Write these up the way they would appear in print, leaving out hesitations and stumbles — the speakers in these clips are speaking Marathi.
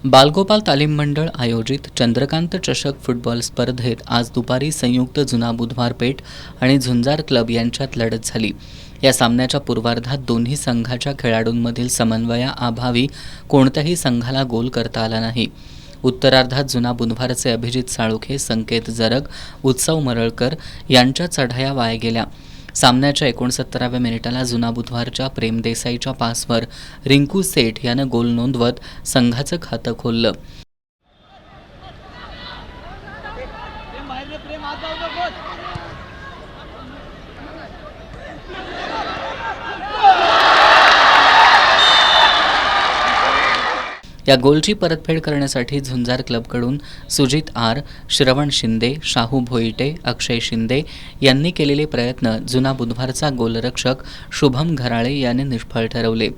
बालगोपाल तालीम मंडळ आयोजित चंद्रकांत चषक फुटबॉल स्पर्धेत आज दुपारी संयुक्त जुना बुधवार पेठ आणि झुंजार क्लब यांच्यात लढत झाली. या सामन्याच्या पूर्वार्धात दोन्ही संघाच्या खेळाडूंमधील समन्वयाअभावी कोणत्याही संघाला गोल करता आला नाही. उत्तरार्धात जुना बुधवारचे अभिजित साळुखे, संकेत जरग, उत्सव मरळकर यांच्या चढाया वाया गेल्या. सामन्याच्या 69व्या मिनिटाला जुना बुधवारच्या प्रेम देसाईच्या पासवर रिंकू सेठ यानं गोल नोंदवत संघाचं खातं खोललं. या गोलची परतफेड करण्यासाठी झुंजार क्लबकडून सुजित आर, श्रवण शिंदे, शाहू भोईटे, अक्षय शिंदे यांनी केलेले प्रयत्न जुना बुधवारचा गोलरक्षक शुभम घराळे याने निष्फळ ठरवले.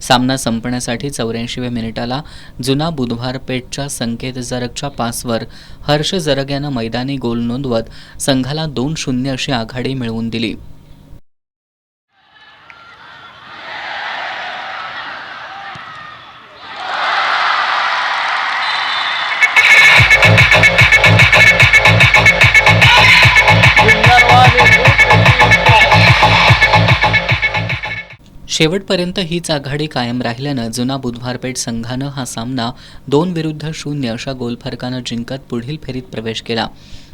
सामना संपण्यासाठी 84व्या मिनिटाला जुना बुधवार पेठच्या संकेत जरगच्या पासवर हर्ष जरग यानं मैदानी गोल नोंदवत संघाला 2-0 अशी आघाडी मिळवून दिली. शेवटपर्यंत हीच आघाडी कायम राहिल्यानं जुना बुधवारपेठ संघानं हा सामना 2-0 अशा गोलफरकानं जिंकत पुढील फेरीत प्रवेश केला.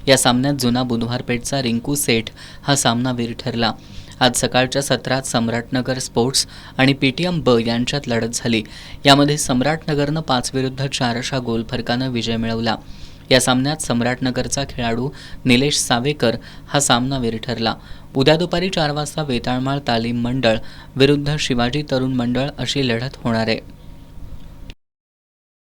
या सामन्यात जुना बुधवारपेठचा रिंकू सेठ हा सामनावीर ठरला. आज सकाळच्या सत्रात सम्राटनगर स्पोर्ट्स आणि पीटीएम ब यांच्यात लढत झाली. यामध्ये सम्राटनगरनं 5-4 अशा गोलफरकानं विजय मिळवला. या सामन्यात सम्राटनगरचा खेळाडू निलेश सावेकर हा सामनावीर ठरला. उद्या दुपारी 4 वाजता वेताळमाळ तालीम मंडळ विरुद्ध शिवाजी तरुण मंडळ अशी लढत होणार आहे.